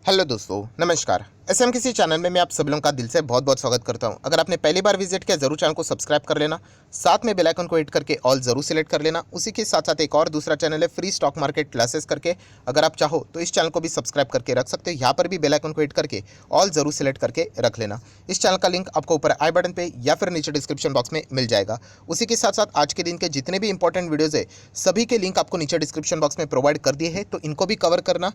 Hello दोस्तों, नमस्कार। SM किसी चैनल में मैं आप सभी लोगों का दिल से बहुत बहुत स्वागत करता हूं। अगर आपने पहली बार विजिट किया जरूर चैनल को सब्सक्राइब कर लेना, साथ में बेल आइकन को हिट करके ऑल जरूर सिलेक्ट कर लेना। उसी के साथ साथ एक और दूसरा चैनल है फ्री स्टॉक मार्केट क्लासेस करके, अगर आप चाहो तो इस चैनल को भी सब्सक्राइब करके रख सकते हो। यहाँ पर भी बेल आइकन को हिट करके ऑल जरूर सिलेक्ट करके रख लेना। इस चैनल का लिंक आपको ऊपर आई बटन पे या फिर नीचे डिस्क्रिप्शन बॉक्स में मिल जाएगा। उसी के साथ साथ आज के दिन के जितने भी इंपॉर्टेंट वीडियोज़ है सभी के लिंक आपको नीचे डिस्क्रिप्शन बॉक्स में प्रोवाइड कर दिए हैं, तो इनको भी कवर करना।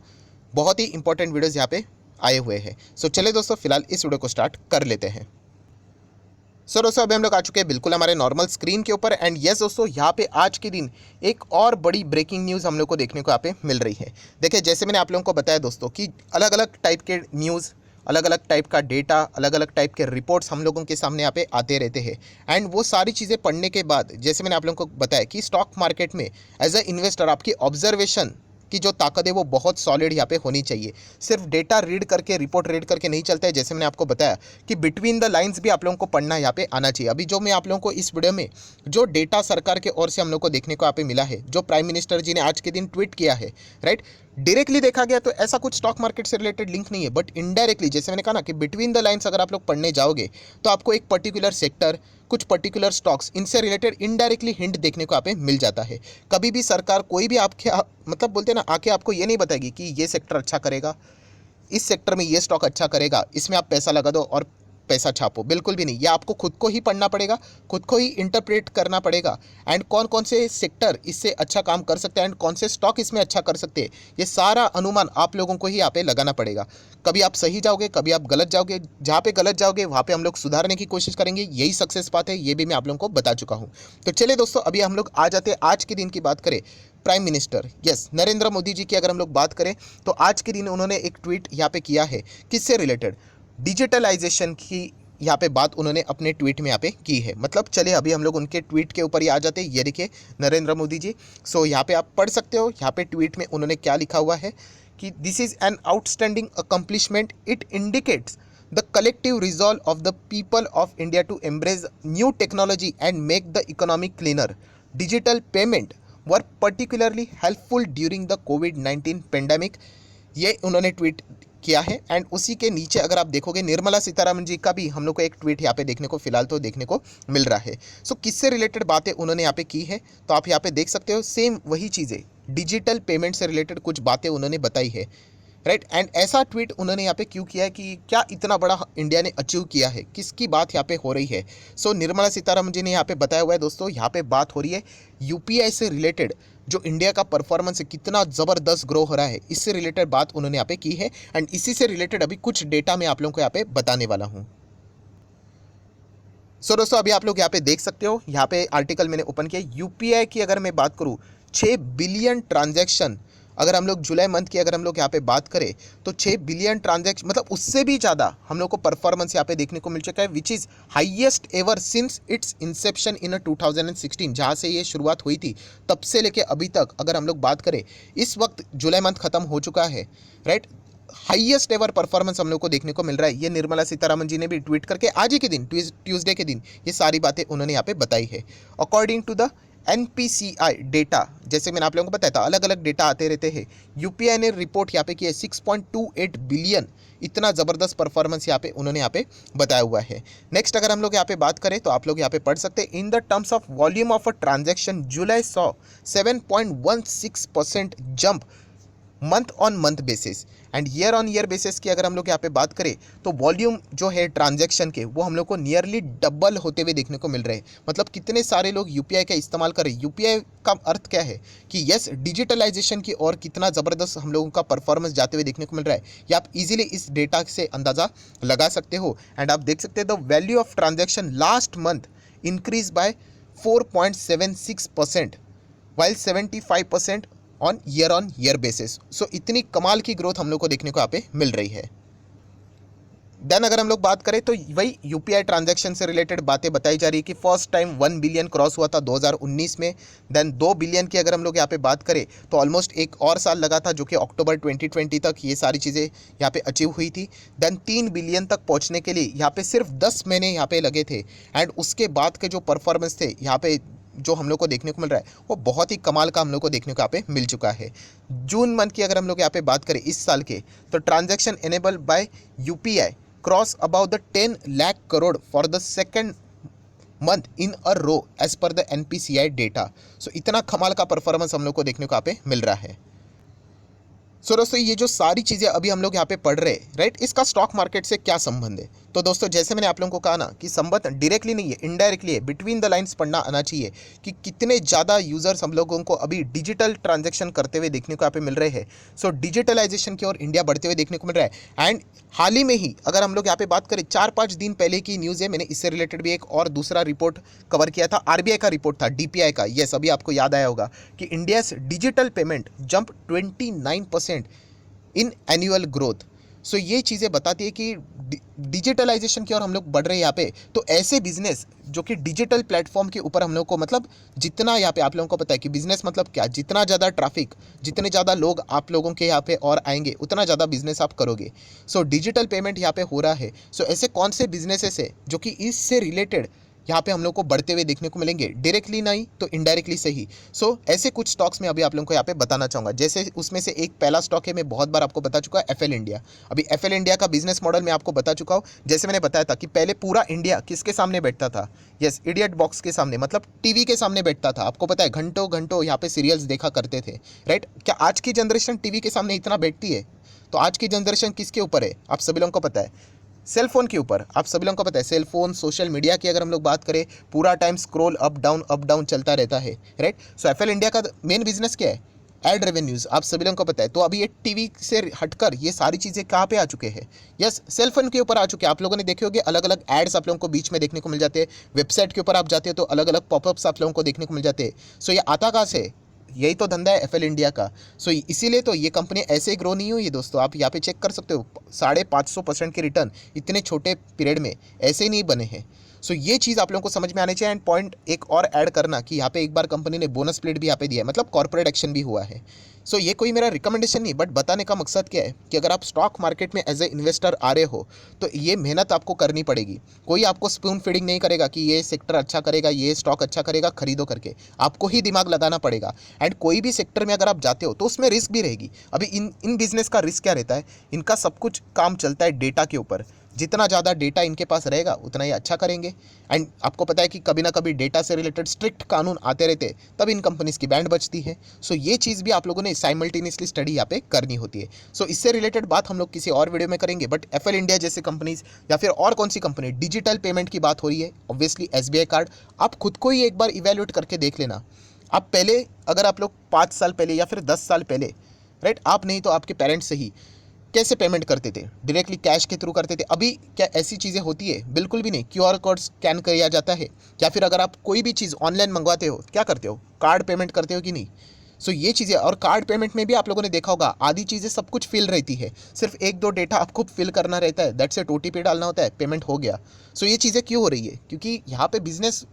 बहुत ही इंपॉर्टेंट वीडियोज़ यहाँ पे आए हुए हैं। सो चले दोस्तों, फिलहाल इस वीडियो को स्टार्ट कर लेते हैं। सो दोस्तों, अभी हम लोग आ चुके हैं बिल्कुल हमारे नॉर्मल स्क्रीन के ऊपर। एंड यस दोस्तों, यहाँ पे आज के दिन एक और बड़ी ब्रेकिंग न्यूज़ हम लोग को देखने को यहाँ पे मिल रही है। देखिए, जैसे मैंने आप लोगों को बताया दोस्तों कि अलग अलग टाइप के न्यूज़, अलग अलग टाइप का डेटा, अलग अलग टाइप के रिपोर्ट्स हम लोगों के सामने यहाँ पे आते रहते हैं। एंड वो सारी चीज़ें पढ़ने के बाद जैसे मैंने आप लोगों को बताया कि स्टॉक मार्केट में एज अ इन्वेस्टर आपकी ऑब्जर्वेशन की जो ताकत है वो बहुत सॉलिड यहाँ पे होनी चाहिए। सिर्फ डेटा रीड करके, रिपोर्ट रीड करके नहीं चलता है। जैसे मैंने आपको बताया कि बिटवीन द लाइंस भी आप लोगों को पढ़ना यहाँ पे आना चाहिए। अभी जो मैं आप लोगों को इस वीडियो में जो डेटा सरकार के ओर से हम लोग को देखने को यहाँ पे मिला है, जो प्राइम मिनिस्टर जी ने आज के दिन ट्वीट किया है, राइट, डायरेक्टली देखा गया तो ऐसा कुछ स्टॉक मार्केट से रिलेटेड लिंक नहीं है, बट इनडायरेक्टली जैसे मैंने कहा ना कि बिटवीन द लाइंस अगर आप लोग पढ़ने जाओगे तो आपको एक पर्टिकुलर सेक्टर, कुछ पर्टिकुलर स्टॉक्स, इनसे रिलेटेड इनडायरेक्टली हिंट देखने को यहाँ पे मिल जाता है। कभी भी सरकार कोई भी आपके मतलब बोलते हैं ना, आके आपको ये नहीं बताएगी कि ये सेक्टर अच्छा करेगा, इस सेक्टर में ये स्टॉक अच्छा करेगा, इसमें आप पैसा लगा दो और पैसा छापो, बिल्कुल भी नहीं। ये आपको खुद को ही पढ़ना पड़ेगा, खुद को ही इंटरप्रेट करना पड़ेगा। एंड कौन कौन से सेक्टर इससे अच्छा काम कर सकते हैं एंड कौन से स्टॉक इसमें अच्छा कर सकते हैं, ये सारा अनुमान आप लोगों को ही यहाँ पे लगाना पड़ेगा। कभी आप सही जाओगे, कभी आप गलत जाओगे। जहाँ पे गलत जाओगे वहाँ पे हम लोग सुधारने की कोशिश करेंगे, यही सक्सेस पाथ है। ये भी मैं आप लोगों को बता चुका हूँ। तो चलिए दोस्तों, अभी हम लोग आ जाते हैं आज के दिन की बात करें। Prime minister yes Narendra Modi ji की अगर हम लोग बात करें तो आज के दिन उन्होंने एक ट्वीट यहाँ पे किया है। किससे रिलेटेड? डिजिटलाइजेशन की यहाँ पे बात उन्होंने अपने ट्वीट में यहाँ पे की है। मतलब चलिए अभी हम लोग उनके ट्वीट के ऊपर ही आ जाते हैं। ये देखिए नरेंद्र मोदी जी। सो यहाँ पे आप पढ़ सकते हो, यहाँ पे ट्वीट में उन्होंने क्या लिखा हुआ है कि this is an outstanding accomplishment, it indicates the collective resolve of the people of India to embrace new technology and make the economy cleaner. Digital payment were particularly helpful during the कोविड-19 pandemic. ये उन्होंने tweet किया है। And उसी के नीचे अगर आप देखोगे निर्मला सीतारमण जी का भी हम लोग को एक ट्वीट यहाँ पे देखने को फिलहाल तो देखने को मिल रहा है। सो किससे रिलेटेड बातें उन्होंने यहाँ पे की है तो आप यहाँ पे देख सकते हो। सेम वही चीज़ें, डिजिटल पेमेंट से रिलेटेड कुछ बातें उन्होंने बताई है, राइट। एंड ऐसा ट्वीट उन्होंने यहाँ पे क्यों किया है कि क्या इतना बड़ा इंडिया ने अचीव किया है, किसकी बात यहाँ पे हो रही है। सो निर्मला सीतारमण जी ने यहाँ पे बताया हुआ है दोस्तों, यहाँ पे बात हो रही है यूपीआई से रिलेटेड। जो इंडिया का परफॉर्मेंस है, कितना ज़बरदस्त ग्रो हो रहा है, इससे रिलेटेड बात उन्होंने यहाँ पे की है। एंड इसी से रिलेटेड अभी कुछ डेटा मैं आप लोगों को यहाँ पे बताने वाला हूँ। सो दोस्तों, अभी आप लोग यहाँ पे देख सकते हो, यहाँ पे आर्टिकल मैंने ओपन किया। यूपीआई की अगर मैं बात करूँ, 6 बिलियन ट्रांजैक्शन, अगर हम लोग जुलाई मंथ की अगर हम लोग यहाँ पे बात करें तो 6 बिलियन ट्रांजैक्शन, मतलब उससे भी ज़्यादा हम लोग को परफॉर्मेंस यहाँ पे देखने को मिल चुका है, which is highest ever since its inception in 2016। जहाँ से ये शुरुआत हुई थी तब से लेके अभी तक अगर हम लोग बात करें, इस वक्त जुलाई मंथ खत्म हो चुका है, राइट। हाईएस्ट एवर परफॉर्मेंस हम लोग को देखने को मिल रहा है। ये निर्मला सीतारमण जी ने भी ट्वीट करके आज ही के दिन, ट्यूसडे के दिन, ये सारी बातें उन्होंने यहाँ पे बताई है। According to the NPCI data, जैसे मैंने आप लोगों को बताया था अलग अलग डेटा आते रहते हैं, यूपीआई ने रिपोर्ट यहाँ पे की है 6.28 बिलियन। इतना ज़बरदस्त परफॉर्मेंस यहाँ पे उन्होंने यहाँ पे बताया हुआ है। नेक्स्ट अगर हम लोग यहाँ पे बात करें तो आप लोग यहाँ पे पढ़ सकते हैं, in the terms of volume of a transaction July saw 7.16% jump month on month basis. And year on year basis की अगर हम लोग यहाँ पे बात करें तो वॉल्यूम जो है ट्रांजैक्शन के, वो हम लोग को नियरली डबल होते हुए देखने को मिल रहे हैं। मतलब कितने सारे लोग यूपीआई का इस्तेमाल करें। यूपीआई का अर्थ क्या है कि यस डिजिटलाइजेशन की और कितना ज़बरदस्त हम लोगों का परफॉर्मेंस जाते हुए देखने को मिल रहा है, ये आप इजीली इस डेटा से अंदाज़ा लगा सकते हो। एंड आप देख सकते हैं the value of transaction last month increase by 4.76% while 75% on year basis. So इतनी कमाल की ग्रोथ हम लोग को देखने को यहाँ पे मिल रही है। देन अगर हम लोग बात करें तो वही यूपीआई ट्रांजैक्शन से रिलेटेड बातें बताई जा रही है कि फर्स्ट टाइम 1 बिलियन क्रॉस हुआ था 2019 में। देन 2 बिलियन की अगर हम लोग यहाँ पे बात करें तो ऑलमोस्ट एक और साल लगा था, जो कि अक्टूबर 2020 तक ये सारी चीज़ें यहाँ पे अचीव हुई थी। देन 3 बिलियन तक पहुँचने के लिए यहाँ पे सिर्फ 10 महीने यहाँ पे लगे थे। एंड उसके बाद के जो परफॉर्मेंस थे यहाँ पे जो हम लोग को देखने को मिल रहा है वो बहुत ही कमाल का हम लोग को देखने को यहाँ पे मिल चुका है। जून मंथ की अगर हम लोग यहाँ पे बात करें इस साल के, तो transaction enable by UPI cross about the 10 lakh crore for the second month in a row as per the NPCI data. So इतना कमाल का परफॉर्मेंस हम लोग को देखने को यहाँ पे मिल रहा है। सो दोस्तों ये जो सारी चीज़ें अभी हम लोग यहाँ पे पढ़ रहे हैं, राइट, इसका स्टॉक मार्केट से क्या संबंध है? तो दोस्तों जैसे मैंने आप लोगों को कहा ना कि संबंध डायरेक्टली नहीं है, इनडायरेक्टली है। बिटवीन द लाइन्स पढ़ना आना चाहिए कि कितने ज़्यादा यूजर्स हम लोगों को अभी डिजिटल ट्रांजैक्शन करते हुए देखने को यहाँ पे मिल रहे हैं। सो डिजिटलाइजेशन की ओर इंडिया बढ़ते हुए देखने को मिल रहा है। एंड हाल ही में ही अगर हम लोग यहाँ पे बात करें 4-5 दिन पहले की न्यूज़ है, मैंने इससे रिलेटेड भी एक और दूसरा रिपोर्ट कवर किया था, आरबीआई का रिपोर्ट था, डीपीआई का। यस, अभी आपको याद आया होगा कि India's digital payment jump 29% in annual growth. So ये चीज़ें बताती है कि डिजिटलाइजेशन की ओर हम लोग बढ़ रहे हैं यहाँ पे। तो ऐसे बिजनेस जो कि डिजिटल प्लेटफॉर्म के ऊपर हम लोग को, मतलब जितना यहाँ पे आप लोगों को पता है कि बिजनेस मतलब क्या, जितना ज़्यादा ट्रैफिक, जितने ज़्यादा लोग आप लोगों के यहाँ पे और आएंगे उतना ज़्यादा बिजनेस आप करोगे। सो डिजिटल पेमेंट यहाँ पे हो रहा है। सो ऐसे कौन से बिजनेसेस है जो कि इससे रिलेटेड यहाँ पे हम लोग को बढ़ते हुए देखने को मिलेंगे, डायरेक्टली नहीं तो इनडायरेक्टली से ही। सो ऐसे कुछ स्टॉक्स में अभी आप लोगों को यहाँ पे बताना चाहूँगा। जैसे उसमें से एक पहला स्टॉक है, मैं बहुत बार आपको बता चुका, एफएल इंडिया। अभी एफएल इंडिया का बिजनेस मॉडल मैं आपको बता चुका हूँ। जैसे मैंने बताया था कि पहले पूरा इंडिया किसके सामने बैठता था? यस, इडियट बॉक्स के सामने, मतलब टीवी के सामने बैठता था। आपको पता है घंटों घंटों यहाँ पे सीरियल्स देखा करते थे, राइट। क्या आज की जनरेशन टीवी के सामने इतना बैठती है? तो आज की जनरेशन किसके ऊपर है आप सभी लोगों को पता है? सेल फोन के ऊपर। आप सभी लोगों को पता है सेल फोन, सोशल मीडिया की अगर हम लोग बात करें, पूरा टाइम स्क्रॉल अप डाउन चलता रहता है, राइट। सो एफएल इंडिया का मेन बिजनेस क्या है? एड रेवेन्यूज, आप सभी लोगों को पता है। तो अभी ये टीवी से हटकर ये सारी चीज़ें कहाँ पे आ चुके हैं? यस, सेल फोन के ऊपर आ चुके हैं। आप लोगों ने देखे होंगे अलग अलग एड्स आप लोगों को बीच में देखने को मिल जाते हैं। वेबसाइट के ऊपर आप जाते हो तो अलग अलग पॉपअप्स आप लोगों को देखने को मिल जाते हैं। सो ये आता कहाँ से? यही तो धंधा है एफएल इंडिया का। सो इसीलिए तो ये कंपनी ऐसे ही ग्रो नहीं हुई है दोस्तों। आप यहाँ पे चेक कर सकते हो, 550% के रिटर्न इतने छोटे पीरियड में ऐसे ही नहीं बने हैं। सो ये चीज़ आप लोगों को समझ में आनी चाहिए। एंड पॉइंट एक और ऐड करना कि यहाँ पे एक बार कंपनी ने बोनस स्प्लिट भी यहाँ पे दिया है, मतलब कॉर्पोरेट एक्शन भी हुआ है। सो ये कोई मेरा रिकमेंडेशन नहीं, बट बताने का मकसद क्या है कि अगर आप स्टॉक मार्केट में एज ए इन्वेस्टर आ रहे हो तो ये मेहनत आपको करनी पड़ेगी। कोई आपको स्पून फीडिंग नहीं करेगा कि ये सेक्टर अच्छा करेगा, ये स्टॉक अच्छा करेगा, खरीदो करके। आपको ही दिमाग लगाना पड़ेगा। एंड कोई भी सेक्टर में अगर आप जाते हो तो उसमें रिस्क भी रहेगी। अभी इन बिजनेस का रिस्क क्या रहता है? इनका सब कुछ काम चलता है डेटा के ऊपर। जितना ज़्यादा डेटा इनके पास रहेगा उतना ही अच्छा करेंगे। एंड आपको पता है कि कभी ना कभी डेटा से रिलेटेड स्ट्रिक्ट कानून आते रहते, तब इन कंपनीज की बैंड बचती है। सो ये चीज़ भी आप लोगों ने साइमल्टेनियसली स्टडी यहाँ पे करनी होती है। सो इससे रिलेटेड बात हम लोग किसी और वीडियो में करेंगे। बट एफएल इंडिया जैसे कंपनीज या फिर और कौन सी कंपनी डिजिटल पेमेंट की बात हो रही है, ऑब्वियसली एसबीआई कार्ड। आप खुद को ही एक बार इवेल्युएट करके देख लेना। आप पहले, अगर आप लोग 5 साल पहले या फिर 10 साल पहले, राइट, आप नहीं तो आपके पेरेंट्स से ही कैसे पेमेंट करते थे? डायरेक्टली कैश के थ्रू करते थे। अभी क्या ऐसी चीज़ें होती है? बिल्कुल भी नहीं। क्यूआर कोड स्कैन किया जाता है। या फिर अगर आप कोई भी चीज़ ऑनलाइन मंगवाते हो, क्या करते हो? कार्ड पेमेंट करते हो कि नहीं? सो ये चीज़ें, और कार्ड पेमेंट में भी आप लोगों ने देखा होगा आधी चीज़ें सब कुछ फिल रहती है, सिर्फ 1-2 डेटा आपको फिल करना रहता है, दैट्स इट। ओटीपी डालना होता है, पेमेंट हो गया। सो ये चीज़ें क्यों हो रही है? क्योंकि यहाँ पे बिजनेस,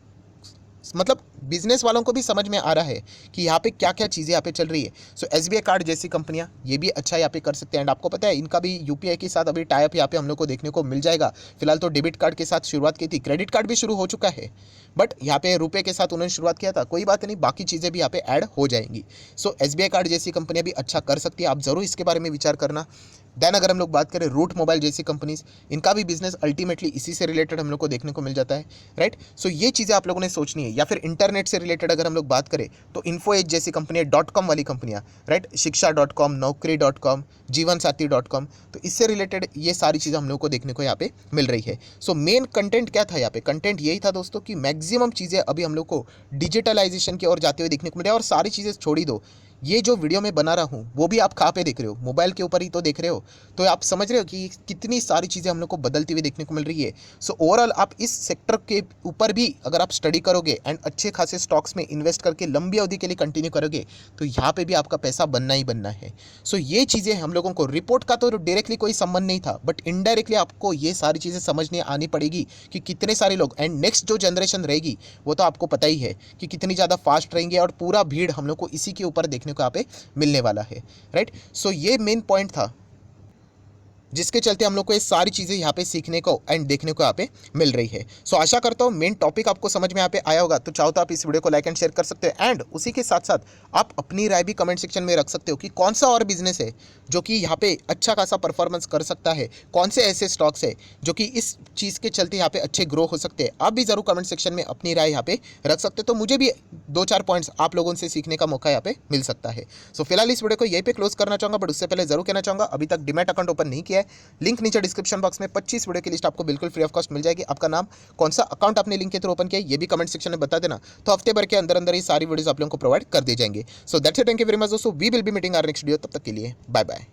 मतलब बिजनेस वालों को भी समझ में आ रहा है कि यहाँ पे क्या क्या चीज़ें यहाँ पे चल रही है। सो एसबीआई कार्ड जैसी कंपनियाँ ये भी अच्छा यहाँ पे कर सकते हैं। एंड आपको पता है इनका भी यूपीआई के साथ अभी टाइप यहाँ पे हम लोग को देखने को मिल जाएगा। फिलहाल तो डेबिट कार्ड के साथ शुरुआत की थी, क्रेडिट कार्ड भी शुरू हो चुका है, बट यहाँ पे रुपए के साथ उन्होंने शुरुआत किया था। कोई बात नहीं, बाकी चीज़ें भी यहाँ पे ऐड हो जाएंगी। सो एसबीआई कार्ड जैसी कंपनियाँ भी अच्छा कर सकती है, आप ज़रूर इसके बारे में विचार करना। देन अगर हम लोग बात करें रूट मोबाइल जैसी कंपनीज, इनका भी बिजनेस अल्टीमेटली इसी से रिलेटेड हम लोग को देखने को मिल जाता है, राइट। सो ये चीज़ें आप लोगों ने सोचनी है। या फिर इंटरनेट से रिलेटेड अगर हम लोग बात करें तो इन्फो एज जैसी कंपनी है, .com वाली कंपनियाँ, राइट, शिक्षा.com, नौकरी.com, जीवनसाथी.com। तो इससे रिलेटेड ये सारी चीज़ें हम लोग को देखने को यहाँ पे मिल रही है। सो मेन कंटेंट क्या था यहाँ पे? कंटेंट यही था दोस्तों कि मैक्सिमम चीज़ें अभी हम लोग को डिजिटलाइजेशन की ओर जाते हुए देखने को मिले। और सारी चीज़ें छोड़ ही दो, ये जो वीडियो मैं बना रहा हूँ वो भी आप कहाँ पे देख रहे हो? मोबाइल के ऊपर ही तो देख रहे हो। तो आप समझ रहे हो कि कितनी सारी चीज़ें हम लोग को बदलती हुई देखने को मिल रही है। सो ओवरऑल आप इस सेक्टर के ऊपर भी अगर आप स्टडी करोगे एंड अच्छे खासे स्टॉक्स में इन्वेस्ट करके लंबी अवधि के लिए कंटिन्यू करोगे तो यहाँ पे भी आपका पैसा बनना ही बनना है। सो ये चीज़ें हम लोगों को, रिपोर्ट का तो डायरेक्टली कोई संबंध नहीं था, बट इनडायरेक्टली आपको ये सारी चीज़ें समझने आनी पड़ेगी कि कितने सारे लोग, एंड नेक्स्ट जो जनरेशन रहेगी वो तो आपको पता ही है कि कितनी ज़्यादा फास्ट रहेंगे। और पूरा भीड़ हम लोग को इसी के ऊपर देखने को यहाँ पे मिलने वाला है, राइट। सो ये मेन पॉइंट था जिसके चलते हम लोग को ये सारी चीज़ें यहाँ पे सीखने को एंड देखने को यहाँ पे मिल रही है। सो आशा करता हूँ मेन टॉपिक आपको समझ में यहाँ पे आया होगा। तो चाहो तो आप इस वीडियो को लाइक एंड शेयर कर सकते हो एंड उसी के साथ साथ आप अपनी राय भी कमेंट सेक्शन में रख सकते हो कि कौन सा और बिजनेस है जो कि यहाँ पे अच्छा खासा परफॉर्मेंस कर सकता है, कौन से ऐसे स्टॉक्स है जो कि इस चीज़ के चलते यहाँ पे अच्छे ग्रो हो सकते हैं। आप भी जरूर कमेंट सेक्शन में अपनी राय यहाँ पे रख सकते हो, तो मुझे भी 2-4 पॉइंट्स आप लोगों से सीखने का मौका यहाँ पे मिल सकता है। सो फिलहाल इस वीडियो को यहीं पे क्लोज करना चाहूँगा, बट उससे पहले जरूर कहना चाहूँगा अभी तक डीमैट अकाउंट ओपन नहीं किया है, लिंक नीचे डिस्क्रिप्शन बॉक्स में 25 वीडियो की लिस्ट आपको बिल्कुल फ्री ऑफ कॉस्ट मिल जाएगी। आपका नाम, कौन सा अकाउंट आपने लिंक के थ्रू ओपन किया है ये भी कमेंट सेक्शन में बता देना, तो हफ्ते भर के अंदर अंदर ये सारी वीडियोस आप लोगों को प्रोवाइड कर दी जाएंगे। So that's it, thank you very much दोस्तों, we will be meeting our next video, तब तक के लिए बाय बाय।